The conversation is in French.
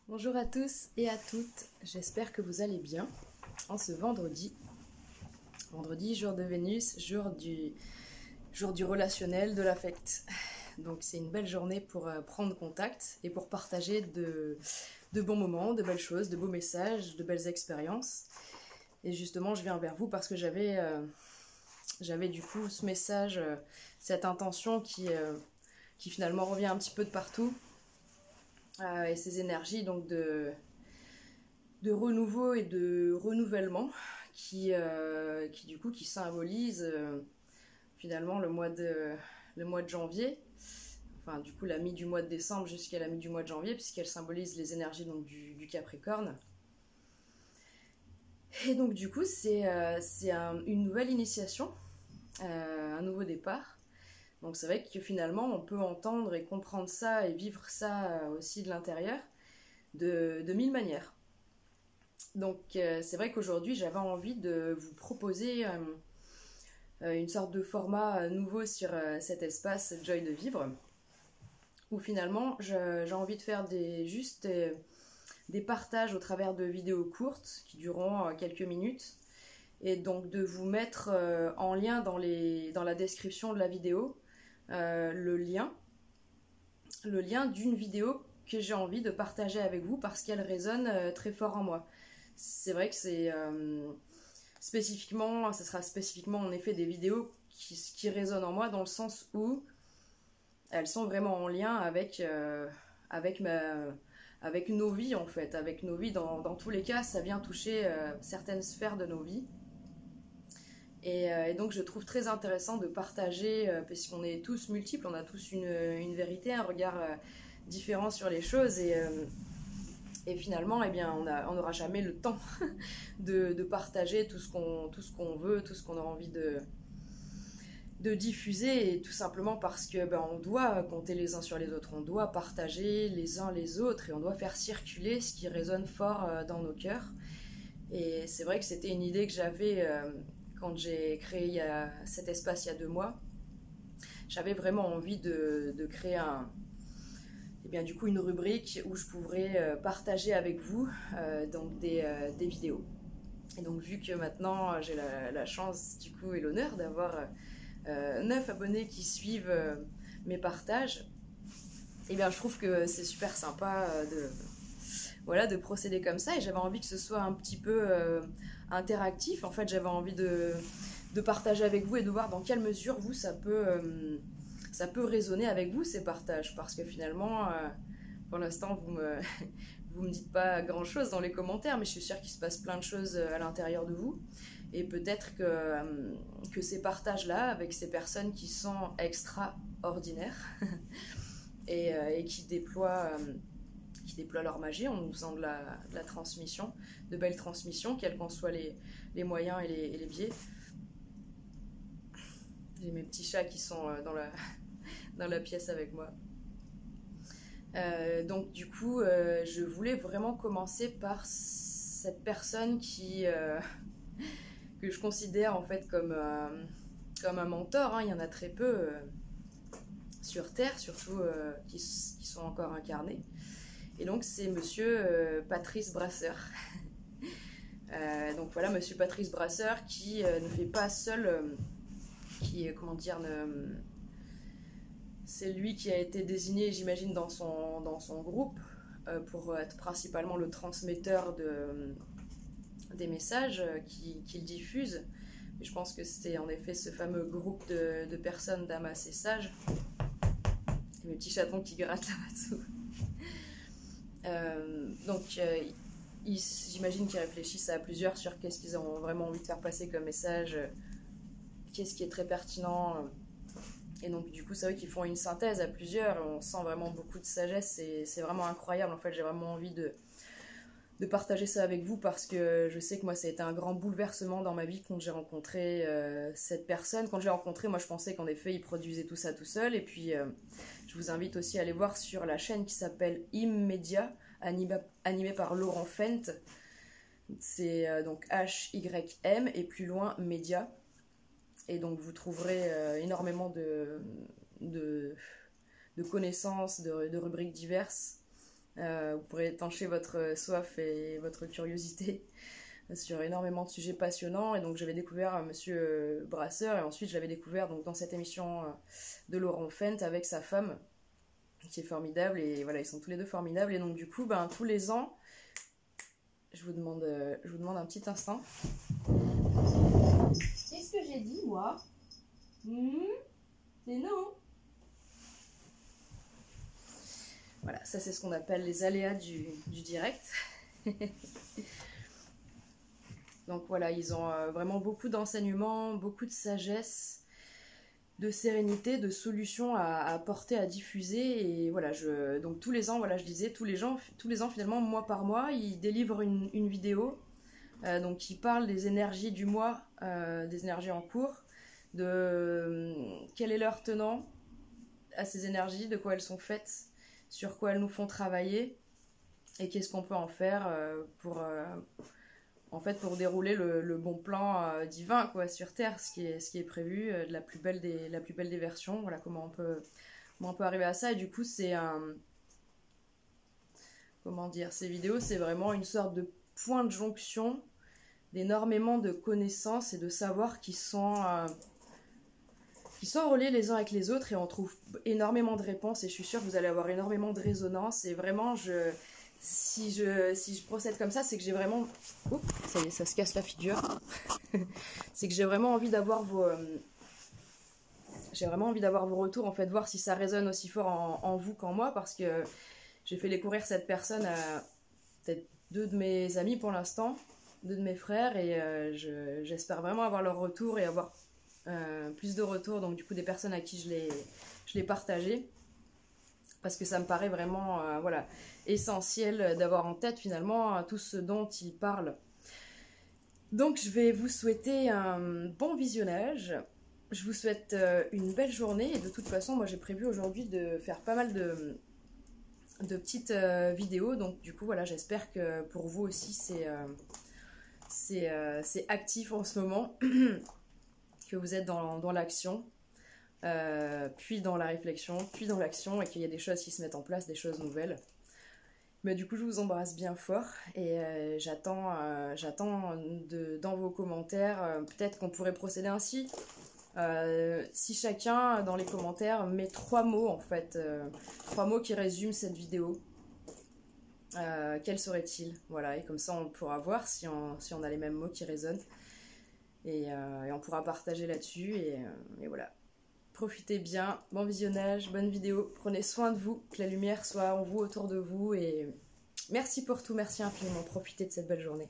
Bonjour à tous et à toutes, j'espère que vous allez bien en ce vendredi. Vendredi, jour de Vénus, jour du relationnel, de l'affect. Donc c'est une belle journée pour prendre contact et pour partager de bons moments, de belles choses, de beaux messages, de belles expériences. Et justement, je viens vers vous parce que j'avais du coup ce message, cette intention qui finalement revient un petit peu de partout. Et ces énergies donc de renouveau et de renouvellement qui du coup qui symbolisent finalement le mois de janvier, enfin du coup la mi du mois de décembre jusqu'à la mi du mois de janvier, puisqu'elle symbolise les énergies donc du Capricorne. Et donc du coup c'est une nouvelle initiation, un nouveau départ. Donc c'est vrai que finalement on peut entendre et comprendre ça et vivre ça aussi de l'intérieur de mille manières. Donc c'est vrai qu'aujourd'hui j'avais envie de vous proposer une sorte de format nouveau sur cet espace Joy de Vivre, où finalement j'ai envie de faire des partages au travers de vidéos courtes qui dureront quelques minutes, et donc de vous mettre en lien dans la description de la vidéo le lien d'une vidéo que j'ai envie de partager avec vous parce qu'elle résonne très fort en moi. C'est vrai que ce sera spécifiquement en effet des vidéos qui résonnent en moi, dans le sens où elles sont vraiment en lien avec nos vies en fait, avec nos vies dans tous les cas. Ça vient toucher certaines sphères de nos vies. Et donc je trouve très intéressant de partager, puisqu'on est tous multiples, on a tous une vérité, un regard différent sur les choses, et finalement eh bien, on n'aura jamais le temps de partager tout ce qu'on veut, tout ce qu'on a envie de diffuser, et tout simplement parce que on doit compter les uns sur les autres, on doit partager les uns les autres, et on doit faire circuler ce qui résonne fort dans nos cœurs. Et c'est vrai que c'était une idée que j'avais quand j'ai créé cet espace il y a 2 mois. J'avais vraiment envie de créer du coup une rubrique où je pourrais partager avec vous donc des vidéos. Et donc vu que maintenant j'ai la chance du coup et l'honneur d'avoir 9 abonnés qui suivent mes partages, et bien je trouve que c'est super sympa de procéder comme ça, et j'avais envie que ce soit un petit peu interactif. En fait, j'avais envie de partager avec vous et de voir dans quelle mesure vous ça peut résonner avec vous, ces partages, parce que finalement pour l'instant vous me dites pas grand chose dans les commentaires, mais je suis sûre qu'il se passe plein de choses à l'intérieur de vous, et peut-être que ces partages là avec ces personnes qui sont extraordinaires et qui déploient leur magie en nous faisant de la transmission, de belles transmissions, quels qu'en soient les moyens et les biais. J'ai mes petits chats qui sont dans la pièce avec moi. Donc du coup, je voulais vraiment commencer par cette personne que je considère en fait comme un mentor. Il y en a très peu sur Terre, surtout qui sont encore incarnés. Et donc c'est monsieur Patrice Brasseur. Donc voilà, monsieur Patrice Brasseur qui ne fait pas seul, c'est lui qui a été désigné, j'imagine, dans son groupe pour être principalement le transmetteur des messages qu'il diffuse. Et je pense que c'est en effet ce fameux groupe de personnes, d'âmes assez sages. Et mes petits chatons qui grattent là-dessous. J'imagine qu'ils réfléchissent à plusieurs sur qu'est-ce qu'ils ont vraiment envie de faire passer comme message, qu'est-ce qui est très pertinent. Et donc du coup c'est vrai qu'ils font une synthèse à plusieurs, et on sent vraiment beaucoup de sagesse, et c'est vraiment incroyable. En fait, j'ai vraiment envie de partager ça avec vous, parce que je sais que moi ça a été un grand bouleversement dans ma vie quand j'ai rencontré cette personne. Quand je l'ai rencontré, moi je pensais qu'en effet il produisait tout ça tout seul, et puis je vous invite aussi à aller voir sur la chaîne qui s'appelle Immédiat, animée par Laurent Fent. C'est donc H-Y-M et plus loin Média. Et donc vous trouverez énormément de connaissances, de rubriques diverses, Vous pourrez étancher votre soif et votre curiosité sur énormément de sujets passionnants. Et donc j'avais découvert Monsieur Brasseur, et ensuite je l'avais découvert donc, dans cette émission de Laurent Fent avec sa femme, qui est formidable. Et voilà, ils sont tous les deux formidables. Et donc du coup, ben, tous les ans, je vous demande un petit instant. Qu'est-ce que j'ai dit, moi? C'est non. Voilà, ça c'est ce qu'on appelle les aléas du direct. Donc voilà, ils ont vraiment beaucoup d'enseignements, beaucoup de sagesse, de sérénité, de solutions à apporter, à diffuser. Et voilà, donc tous les ans, voilà, je disais, tous les ans finalement, mois par mois, ils délivrent une vidéo. Donc qui parle des énergies du mois, des énergies en cours, de quel est leur tenant à ces énergies, de quoi elles sont faites, sur quoi elles nous font travailler, et qu'est-ce qu'on peut en faire pour dérouler le bon plan divin quoi, sur Terre, ce qui est prévu, de la plus belle des versions. Voilà comment on peut arriver à ça. Et du coup, c'est ces vidéos, c'est vraiment une sorte de point de jonction d'énormément de connaissances et de savoirs qui sont reliés les uns avec les autres, et on trouve énormément de réponses, et je suis sûre que vous allez avoir énormément de résonance. Et vraiment, si je procède comme ça, c'est que j'ai vraiment... Oups, ça y est, ça se casse la figure. C'est que j'ai vraiment envie d'avoir vos retours, en fait, voir si ça résonne aussi fort en vous qu'en moi, parce que j'ai fait découvrir cette personne à peut-être 2 de mes amis pour l'instant, 2 de mes frères, et j'espère vraiment avoir leur retour et avoir plus de retours, donc du coup des personnes à qui je l'ai partagé, parce que ça me paraît vraiment voilà, essentiel d'avoir en tête finalement tout ce dont il parle. Donc je vais vous souhaiter un bon visionnage, je vous souhaite une belle journée, et de toute façon moi j'ai prévu aujourd'hui de faire pas mal de petites vidéos, donc du coup voilà, j'espère que pour vous aussi c'est actif en ce moment, que vous êtes dans l'action, puis dans la réflexion, puis dans l'action, et qu'il y a des choses qui se mettent en place, des choses nouvelles. Mais du coup, je vous embrasse bien fort, et j'attends dans vos commentaires, peut-être qu'on pourrait procéder ainsi. Si chacun, dans les commentaires, met 3 mots, en fait, 3 mots qui résument cette vidéo, quels seraient-ils? Voilà, et comme ça, on pourra voir si on a les mêmes mots qui résonnent. Et on pourra partager là-dessus, et voilà. Profitez bien, bon visionnage, bonne vidéo, prenez soin de vous, que la lumière soit en vous, autour de vous, et merci pour tout, merci infiniment, profitez de cette belle journée.